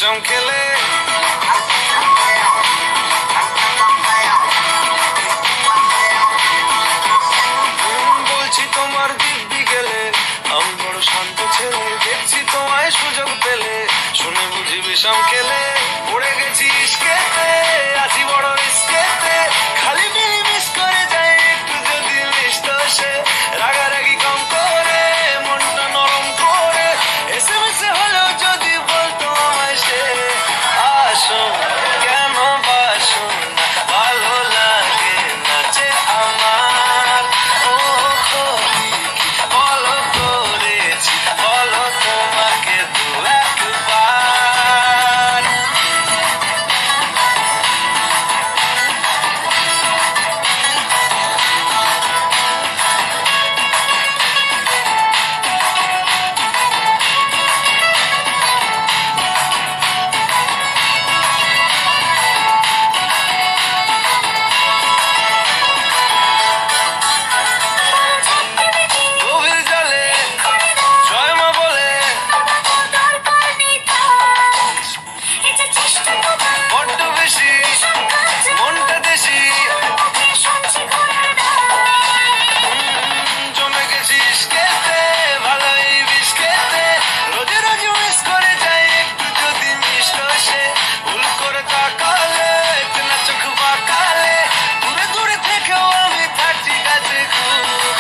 বিষম খেলে বলছি তোমার দিব্যি গেলে আমি বড় শান্ত ছেলে দেখছি তোমায় সুযোগ পেলে শুনে বুঝি বিষম খেলে পড়ে গেছি ইস্কেতে আছি বড় রিস্কেতে খালি মিলি মিস করে যায় একটু যদি মিশত সে রাগারাগি কম করে মনটা নরম করে এসএমএস হলেও যদি বলতো আমায় সে আসো কেন বাসো না ভালো লাগে না যে আমার ও ক্ষতি কি বলো করেছি বলো তোমাকে দু একবার গভীর জলে জয় মা বলে বড্ড বেশি মনটা দেশি জমে গেছি ইস্কেতে ভালোই বিস্কেতে রোজে রোজ মিস করে যাই একটু যদি মিশত সে ভুল করে তাকালে একটু না চোখ বাঁকালে দূরে দূরে থেকেও আমি থাকছি কাছে খুব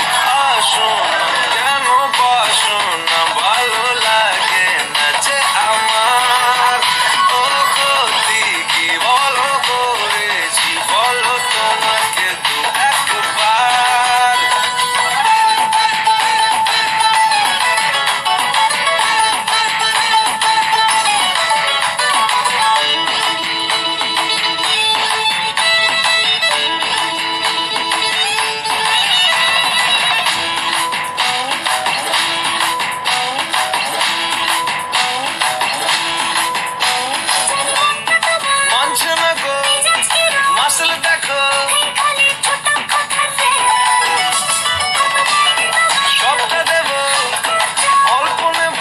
আসো না কেন বাসো না ভালো লাগে না যে আমার ও ক্ষতি কি বলো করেছি বলো তোমাকে দু একবার মানছে না গো মাসল দেখো সবটা দেব অল্প নেব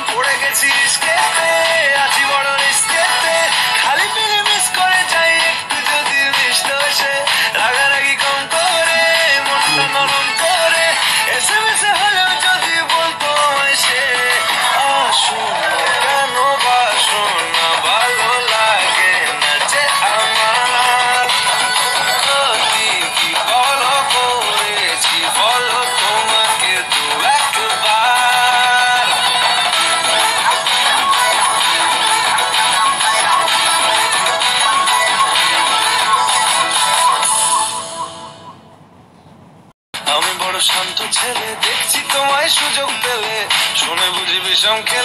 পড়ে গেছি ইস্কেতে আছি বড় রিস্কেতে খালি মিলে মিস করে যাই একটু যদি মিশত সে রাগারাগি কম করে মনটা নরম করে এসএমএস হলেও যদি বলতো আমায় সে আসো না কেন বাসো না ভালো লাগে না যে আমার ক্ষতি কি বলো করেছি বলো তোমাকে দু একবার আমি বড় শান্ত ছেলে দেখছি তোমায় সুযোগ পেলে শুনে বুঝি বিষম খেলে